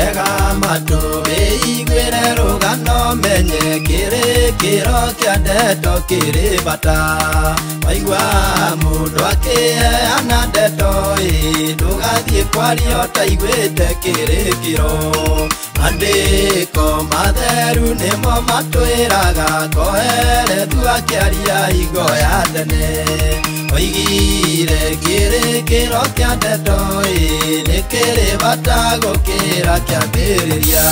ega matu igwire rugano menye kĩrĩkĩro kĩa ndeto kĩrĩ bata waigua mũndũ akĩheana ndeto ndũgathiĩ kwaria ũtaiguĩte kĩrĩkĩro andĩko matheru nĩmo matwĩraga koherethu akĩaria igoya tene oigire kĩrĩkĩro kĩa ndeto nĩ kĩrĩ bata gũkĩra kĩambĩrĩria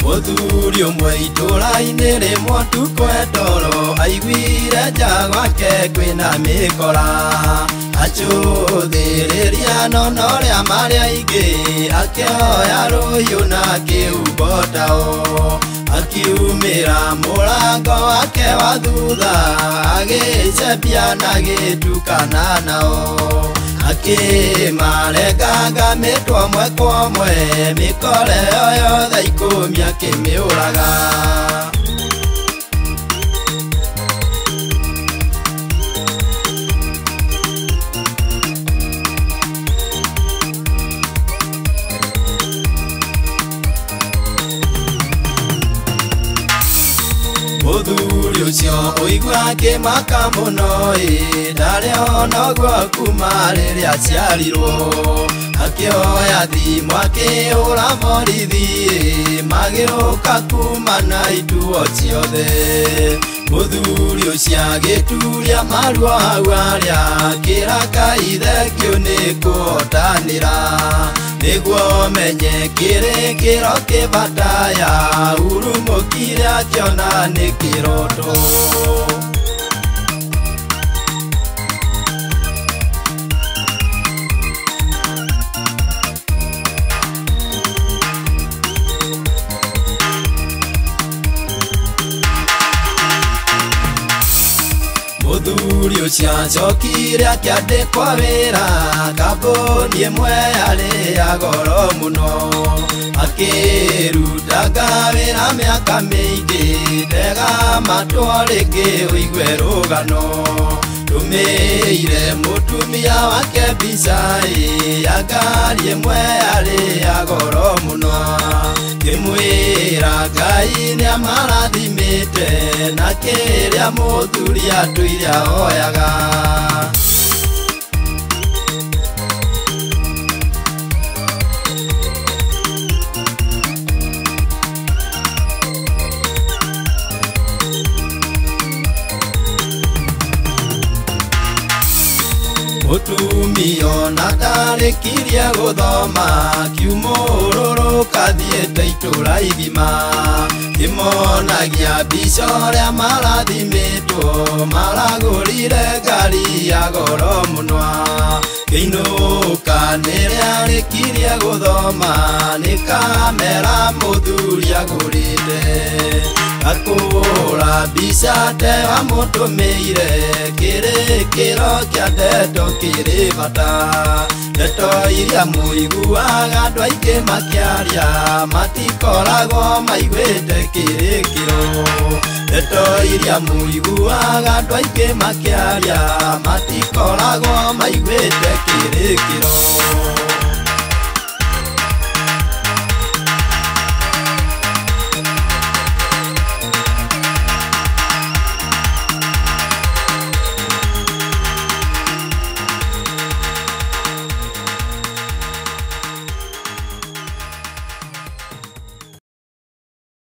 Mũthuri ũmwe itũũra-inĩ rĩmwe tukũ ndoro aiguire nja gwake kwĩna mĩkora achũthĩrĩria nono rĩa marĩa aingĩ akĩoya rũhiũ na kĩhumbo tao akiumĩra mũrango wake wa thutha agĩcambia na gĩtukana nao akĩmarenganga mĩtwe ũmwe kwa ũmwe mĩkora ĩyo yothe ikũmi akĩmĩũraga Mũthuri ũcio ũigua akĩmaka mũno ndarĩ ona ũguo kuma rĩrĩa aciarirwo akĩoya thimũ akĩhũra borithi magĩũka kuma na ituo ciothe Mũthuri ũcio agĩturia maruo hau harĩa akĩraka ithengio nĩ kũhotanĩra nĩguo menye kĩrĩkĩro kĩbataya urumũkire akĩona nĩ kĩroto Mũthuri ũcio acokire akĩandĩkwo wĩra kambũni ĩmwe yarĩ ya goro mũno akĩrutaga wĩra mĩaka mĩingĩ ndega matũ rĩngĩ ũigue rũgano tũmĩire mũtumia wake mbica ya ngari ĩmwe yarĩ ya goro mũno kĩmwĩra Ngai nĩamarathimĩte na kĩrĩa mũthuri atũire ahoyaga Mũtumia ona ndarĩkirie gũthoma kiumũrũrũ kathiĩte itũũra igima kĩmonagia mbica ũrĩa marathimĩtwo maragũrire ngari ya goro mũno kĩinũka nĩrĩa rĩkirie gũthoma nĩkamera mũthuri agũrĩte akũra mbica tewa mũtũmĩire kĩrĩkĩro kĩa ndeto kĩrĩ bata ndeto iria mũiguaga andũ aingĩ makĩaria matikoragwo maiguĩte kĩrĩkĩro ndeto iria mũiguaga andũ aingĩ makĩaria matikoragwo maiguĩte kĩrĩkĩro